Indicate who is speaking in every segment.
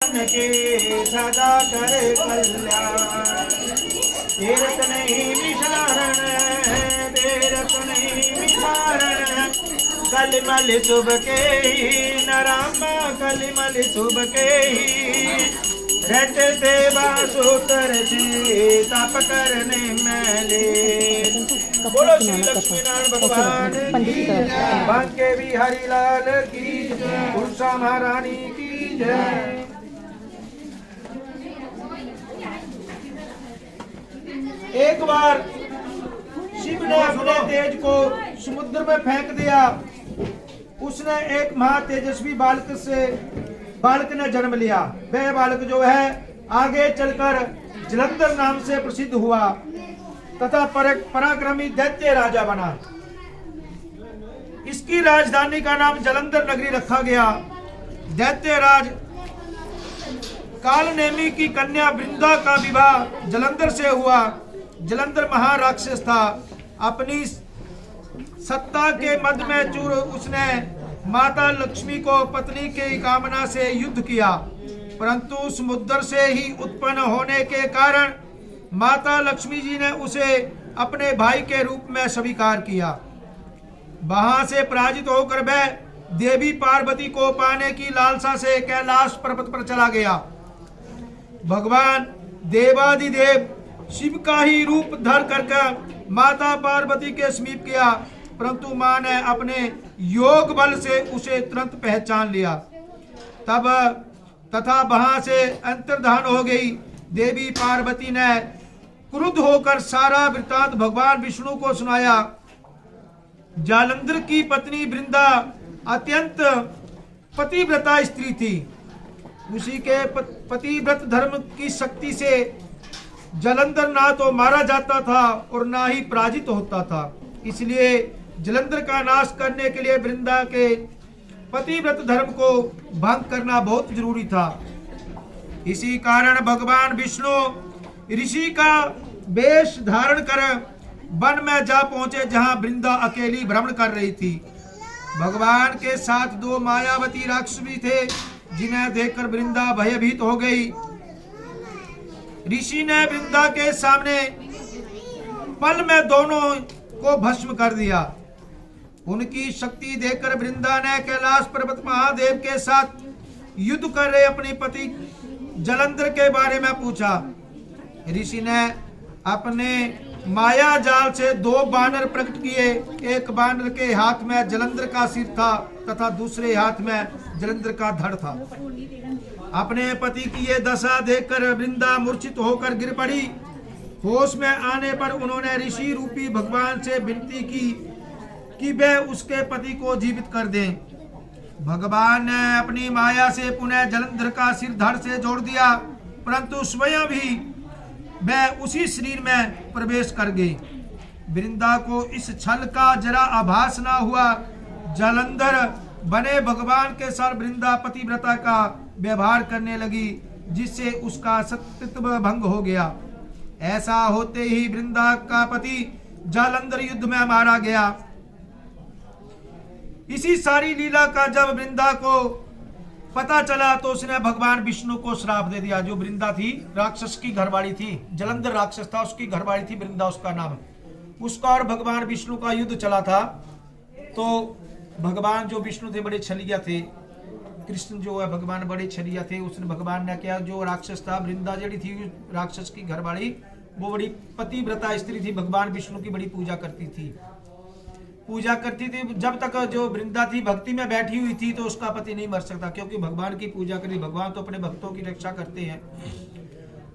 Speaker 1: के सदा करे कल्याण। तीरथ नहीं विचारण, तीरथ नहीं विचारण। कलिमल शुभ के ही न राम, कलिमल शुभ के ही। रट देवा सूत्र से तप करने मैले। बोलो श्री लक्ष्मी नारायण भगवान की जय। बांके बिहारी लाल की जय। उषा महारानी की जय। एक बार शिव ने अपने तेज को समुद्र में फेंक दिया। उसने एक महातेजस्वी बालक ने जन्म लिया। वह बालक जो है आगे चलकर जलंधर नाम से प्रसिद्ध हुआ तथा पराक्रमी दैत्य राजा बना। इसकी राजधानी का नाम जलंधर नगरी रखा गया। दैत्य राज कालनेमी की कन्या वृंदा का विवाह जलंधर से हुआ। जलंधर महाराक्षस था। अपनी सत्ता के मद में चूर उसने माता लक्ष्मी को पत्नी की कामना से युद्ध किया, परंतु समुद्र से ही उत्पन्न होने के कारण माता लक्ष्मी जी ने उसे अपने भाई के रूप में स्वीकार किया। वहां से पराजित होकर वह देवी पार्वती को पाने की लालसा से कैलाश पर्वत पर चला गया। भगवान देवादिदेव शिव का ही रूप धर करके माता पार्वती के समीप किया, परंतु मां ने अपने योग बल से उसे तुरंत पहचान लिया। तब तथा वहां से अंतर्धान हो गई। देवी पार्वती ने क्रुद्ध होकर सारा वृत्तांत भगवान विष्णु को सुनाया। जालंधर की पत्नी वृंदा अत्यंत पतिव्रता स्त्री थी। उसी के पतिव्रत धर्म की शक्ति से जलंधर ना तो मारा जाता था और ना ही पराजित होता था। इसलिए जलंधर का नाश करने के लिए वृंदा के पतिव्रत धर्म को भंग करना बहुत जरूरी था। इसी कारण भगवान विष्णु ऋषि का वेश धारण कर वन में जा पहुंचे, जहां वृंदा अकेली भ्रमण कर रही थी। भगवान के साथ दो मायावती राक्षस भी थे, जिन्हें देखकर वृंदा भयभीत हो गई। ऋषि ने वृंदा के सामने पल में दोनों को भस्म कर दिया। उनकी शक्ति देखकर वृंदा ने कैलाश पर्वत महादेव के साथ युद्ध कर रहे अपने पति जलंधर के बारे में पूछा। ऋषि ने अपने माया जाल से दो बानर प्रकट किए। एक बानर के हाथ में जलंधर का सिर था तथा दूसरे हाथ में जलंधर का धड़ था। अपने पति की ये दशा देखकर वृंदा मूर्छित होकर गिर पड़ी। होश में आने पर उन्होंने ऋषि रूपी भगवान से विनती की कि वे उसके पति को जीवित कर दें। भगवान ने अपनी माया से पुनः जलंधर का सिर धड़ से जोड़ दिया, परंतु स्वयं भी वह उसी शरीर में प्रवेश कर गई। वृंदा को इस छल का जरा आभास न हुआ। जलंधर बने भगवान के साथ वृंदा पतिव्रता का व्यवहार करने लगी, जिससे उसका सत्यत्व भंग हो गया। ऐसा होते ही वृंदा का पति जालंधर युद्ध में मारा गया। इसी सारी लीला का जब वृंदा को पता चला तो उसने भगवान विष्णु को श्राप दे दिया। जो वृंदा थी राक्षस की घरवाली थी, जलंधर राक्षस था, उसकी घरवाली थी वृंदा, उसका नाम। उसका और भगवान विष्णु का युद्ध चला था। तो भगवान जो विष्णु थे बड़े छलिया थे, कृष्ण जो है भगवान बड़े छलिया थे। उसने भगवान ने क्या, जो राक्षस था वृंदा जड़ी थी राक्षस की घरवाली, वो बड़ी पतिव्रता स्त्री थी, भगवान विष्णु की बड़ी पूजा करती थी। जब तक जो वृंदा थी भक्ति में बैठी हुई थी तो उसका पति नहीं मर सकता, क्योंकि भगवान की पूजा करी। भगवान तो अपने भक्तों की रक्षा करते हैं।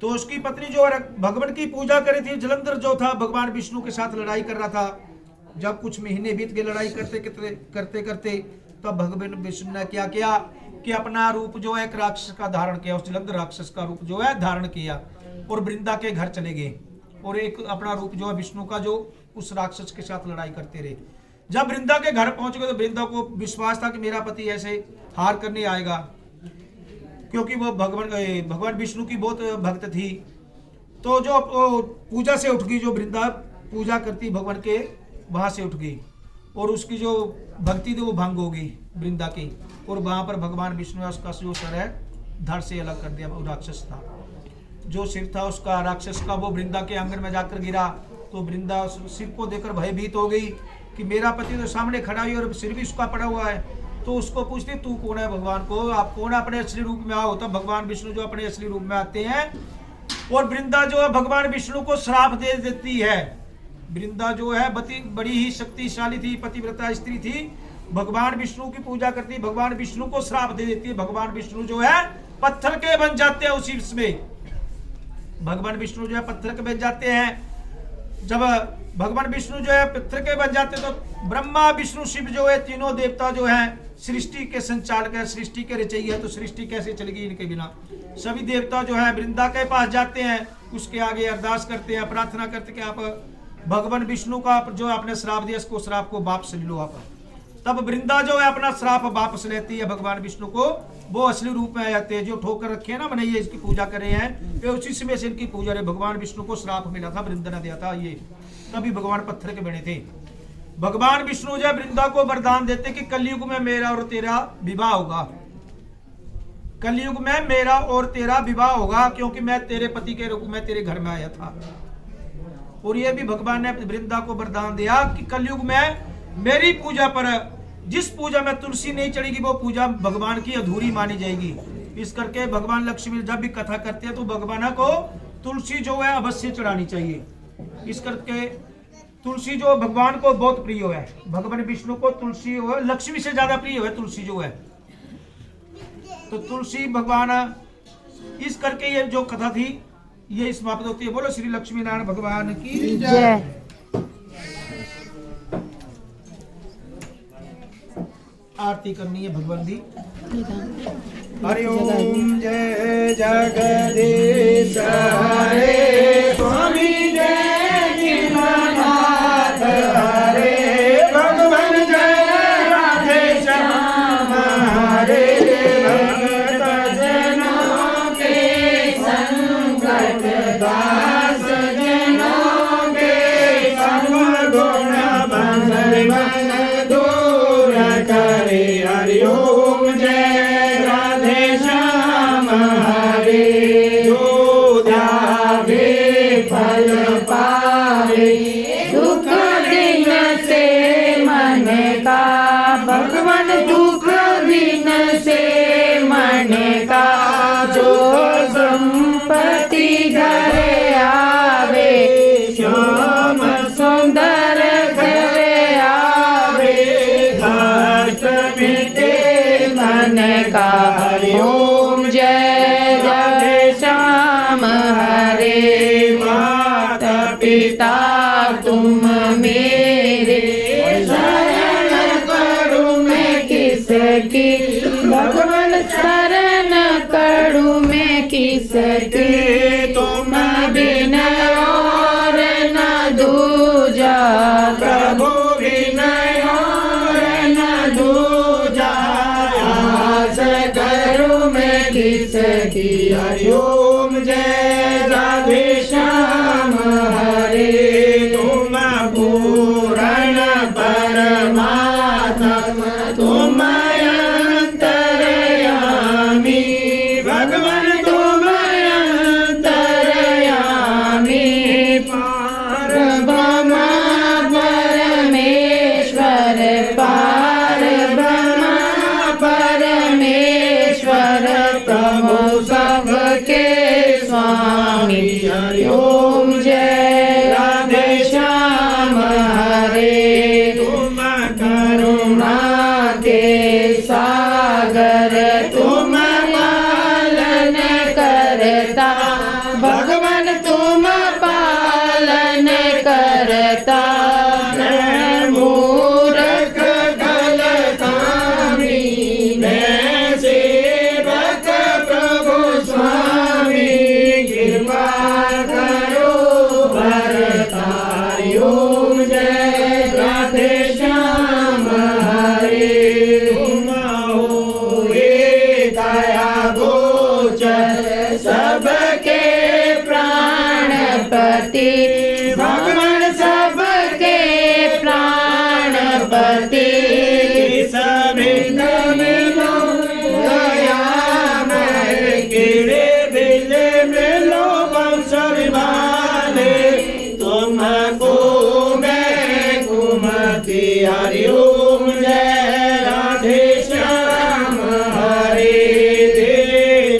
Speaker 1: तो उसकी पत्नी जो भगवान की पूजा करी थी, जलंधर जो था भगवान विष्णु के साथ लड़ाई कर रहा था। जब कुछ महीने बीत गए लड़ाई करते करते तब भगवान विष्णु ने क्या किया कि अपना रूप जो है एक राक्षस का धारण किया। उस जलंधर राक्षस का रूप जो है धारण किया और वृंदा के घर चले गए, और एक अपना रूप जो है विष्णु का जो उस राक्षस के साथ लड़ाई करते रहे। जब वृंदा के घर पहुंच गए तो वृंदा को विश्वास था कि मेरा पति ऐसे हार करने आएगा, क्योंकि वो भगवान विष्णु की बहुत भक्त थी। तो जो पूजा से उठ गई, जो वृंदा पूजा करती भगवान के, वहां से उठ गई और उसकी जो भक्ति थी वो भंग हो गई वृंदा की, और वहां पर भगवान विष्णु उसका जो सर है धड़ से अलग कर दिया। वो राक्षस था, जो सिर था उसका राक्षस का, वो वृंदा के आंगन में जाकर गिरा। तो वृंदा सिर को देखकर भयभीत हो गई कि मेरा पति तो सामने खड़ा है और सिर भी उसका पड़ा हुआ है। तो उसको पूछती तू कौन है भगवान को, आप कौन अपने असली रूप में आओ। तब भगवान विष्णु जो अपने असली रूप में आते हैं और वृंदा जो है भगवान विष्णु को श्राप दे देती है। वृंदा जो है बड़ी ही शक्तिशाली थी, पतिव्रता स्त्री थी, भगवान विष्णु की पूजा करती, भगवान विष्णु को श्राप दे देती है। भगवान विष्णु जो है पत्थर के बन जाते हैं उसी में। भगवान विष्णु जो है पत्थर के बन जाते हैं। जब भगवान विष्णु जो है पत्थर के बन जाते तो ब्रह्मा विष्णु शिव जो है तीनों देवता जो है सृष्टि के संचालक है, सृष्टि के रचयिता है। तो सृष्टि कैसे चलेगी इनके बिना। सभी देवता जो है वृंदा के पास जाते हैं, उसके आगे अरदास करते हैं, प्रार्थना करते कि आप भगवान विष्णु का जो आपने श्राप दिया इसको श्राप को वापस ले लो आप। तब वृंदा जो है अपना श्राप वापस लेती है भगवान विष्णु को, वो असली रूप में आ जाते हैं। जो ठोकर रखे हैं ना मैंने ये इसकी पूजा करे हैं, ये उसी समय से इनकी पूजा है। भगवान विष्णु को श्राप मिला था, वृंदा ने दिया था ये, तभी भगवान पत्थर के बने थे। भगवान विष्णु जो है वृंदा को वरदान देते कि कलयुग में मेरा और तेरा विवाह होगा, कलयुग में मेरा और तेरा विवाह होगा, क्योंकि मैं तेरे पति के रूप में तेरे घर में आया था। और ये भी भगवान ने वृंदा को वरदान दिया कि कलयुग में मेरी पूजा पर, जिस पूजा में तुलसी नहीं चढ़ेगी वो पूजा भगवान की अधूरी मानी जाएगी। इस करके भगवान लक्ष्मी जब भी कथा करते हैं तो भगवान को तुलसी जो है अवश्य चढ़ानी चाहिए। इस करके तुलसी जो भगवान को बहुत प्रिय है, भगवान विष्णु को तुलसी लक्ष्मी से ज्यादा प्रिय है तुलसी जो है। तो तुलसी भगवान, इस करके ये जो कथा थी ये समाप्त होती है। बोलो श्री लक्ष्मी नारायण भगवान की जय। आरती करनी है भगवान दी। हरि ओम जय जगदीश हरे स्वामी जय दीनानाथ हरे भगवान जय राधे श्याम हरे भक्त जनों के संकट दास जनों के सर्वगुण बंधन दूर करे। हरि ओम जय राधे श्याम हरे जो ध्यावे फल पावे दुख दिन से मन का, भगवान दुख दिन से मन का जो संपत्ति घर आवे, श्याम सुंदर घर आवे, घाट मिटे मन का। हरि ओम जय राधे श्याम हरे माता पिता तुम मेरे, शरण करूं मैं किसकी, भगवान शरण करूं मैं किसकी, तुम बिन और न दूजा, प्रभु बिन और न दूजा, आस करूं मैं किसकी। हरि ओम जय राधे श्याम हरे तुम पूर्ण परमात्मा, तुम अंतर्यामी, भगवान तुम अंतर्यामी, पार ब्रह्मा परमेश्वर, पार ब्रह्मा परमेश्वर, प्रभु सबके स्वामी। हरि ओम जय राधे श्याम हरे तुम करुणा के सागर, तुम पालन करता, भगवान तुम पालन करता, मूर्ख गलतामी, मैं सेवक प्रभु स्वामी, कृपा करो भरता। हरि ओम जय राधे श्याम हरे तुम हो दया गोचर सबके प्राणपति, भगवान सबके प्राणपति, सभी मिलो दया में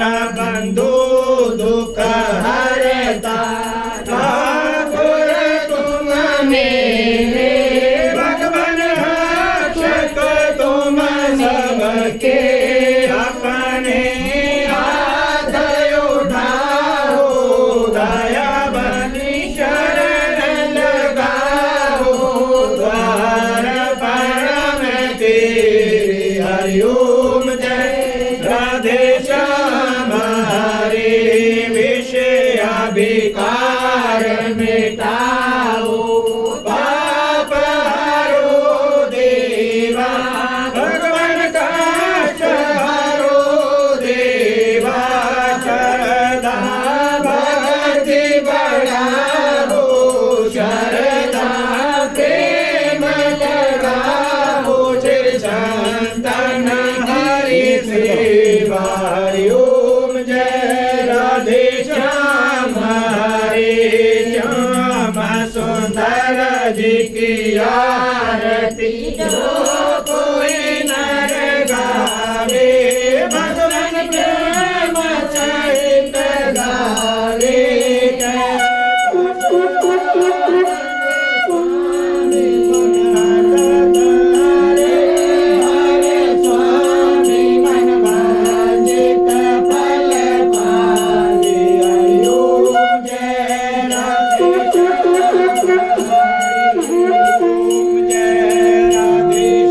Speaker 1: दीन बंधु दुख हरता ठाकुर तुम मेरे भगवान रक्षक तुम सबके अपने हाथ उठाओ दया बनी शरण लगाओ द्वार पर मैं तेरे हरिओम जय राधे श्याम हरे विषय विकार मिटाओ पाप हरो देवा भगवान कष्ट हरो देवा शरदा भक्ति बढ़ाओ शरदा प्रेम लगाओ श्री संतन हरि सेवा हरिओम जय राधे श्याम हरे श्याम सुंदर जी की आरती जो कोई नर गावे भगवान प्रेम सहित गावे हरे स्वामी मन वांछित फल पावे हरिओम जय राधे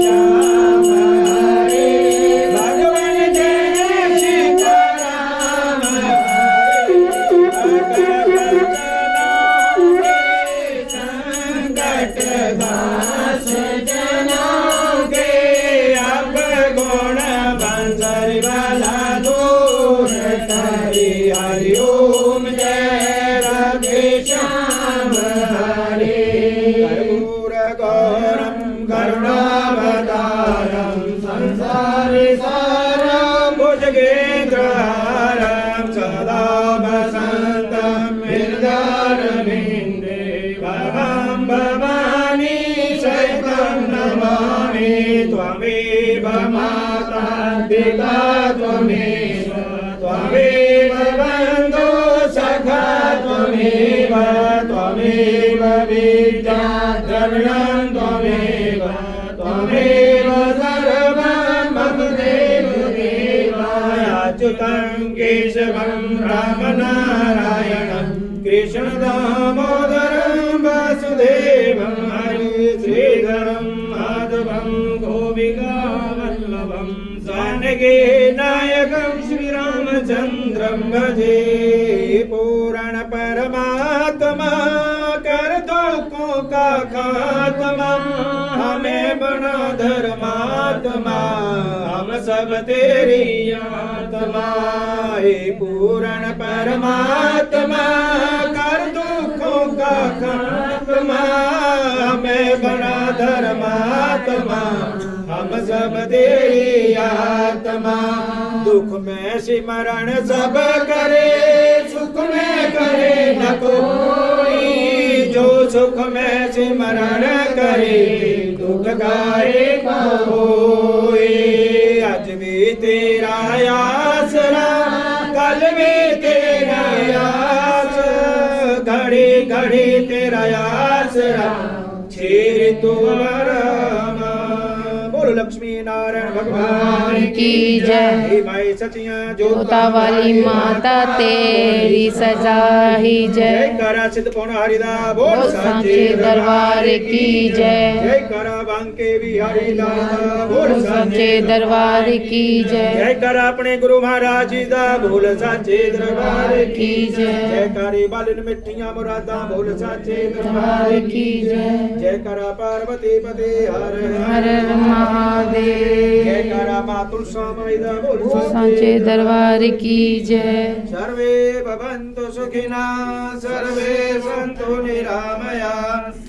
Speaker 1: श्याम हरे भगवान जय सीताराम संकट दास जनोगे अब गुण बंसरी वाला दूर तारी हरिओम जय राधे श्याम हरे कर्पूर गौरम करुणावतारम संसारि सारम भुजगेन्द्रहारम सदा वसन्तं हृदयारविन्दे भवं भवानी सहितं नमामि त्वमेव माता पिता त्वमेव बन्धु सखा त्वमेव विद्या द्रविणं त्वमेव सर्वं मम देव अच्युतं केशवं रामनारायणं कृष्णदामोदरं वासुदेवं हरे श्रीधरं माधवं गोपिकावल्लभं जानकी नायकं श्रीरामचन्द्रं भजे पूर्ण परमात्मा कर दुखों का खात्मा हमें बना धर्मात्मा हम सब तेरी आत्मा हे पूर्ण परमात्मा कर दुखों का खात्मा हमें बना धर्मात्मा हम सब तेरी आत्मा दुख में सिमरण सब करे सुख में करे न कोई जो सुख में सिमरण करे दुख गाए कोई आज भी तेरा आसरा कल भी तेरा आस घड़ी घड़ी तेरा आसरा छेर तुम्हारा बोलो लक्ष्मी नारायण भगवान
Speaker 2: की जय।
Speaker 1: माई सचिया
Speaker 2: जोता वाली माता तेरी सजा ही जय।
Speaker 1: करा सिद्ध पौन हरिदा
Speaker 2: बोल सांचे दरबार की जय।
Speaker 1: जय करा बांके बिहारी लाल बोल
Speaker 2: सांचे दरबार की जय।
Speaker 1: जय करा अपने गुरु महाराज जी दा बोल सांचे दरबार की जय। जय करे बालन मिठियां मुरादा बोल सांचे दरबार की जय। जय करा पार्वती पति हर
Speaker 2: हर महादेव।
Speaker 1: जय करा मातुल सामयिदा बोल
Speaker 2: सांचे दरबार की जय।
Speaker 1: सर्वे भवन्तु सुखिना सर्वे सन्तु निरामया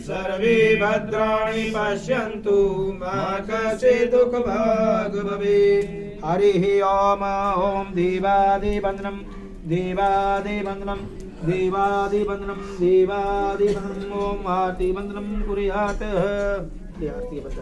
Speaker 1: सर्वे भद्राणि पश्यन्तु मा कश्चित् दुःखभाग् भवेत्। हरिः ओम ओम देवादिवन्दनं देवादिवन्दनं देवादिवन्दनं देवादिवन्दनं ओम आरती वन्दनं कुर्यात्। आरती बंद।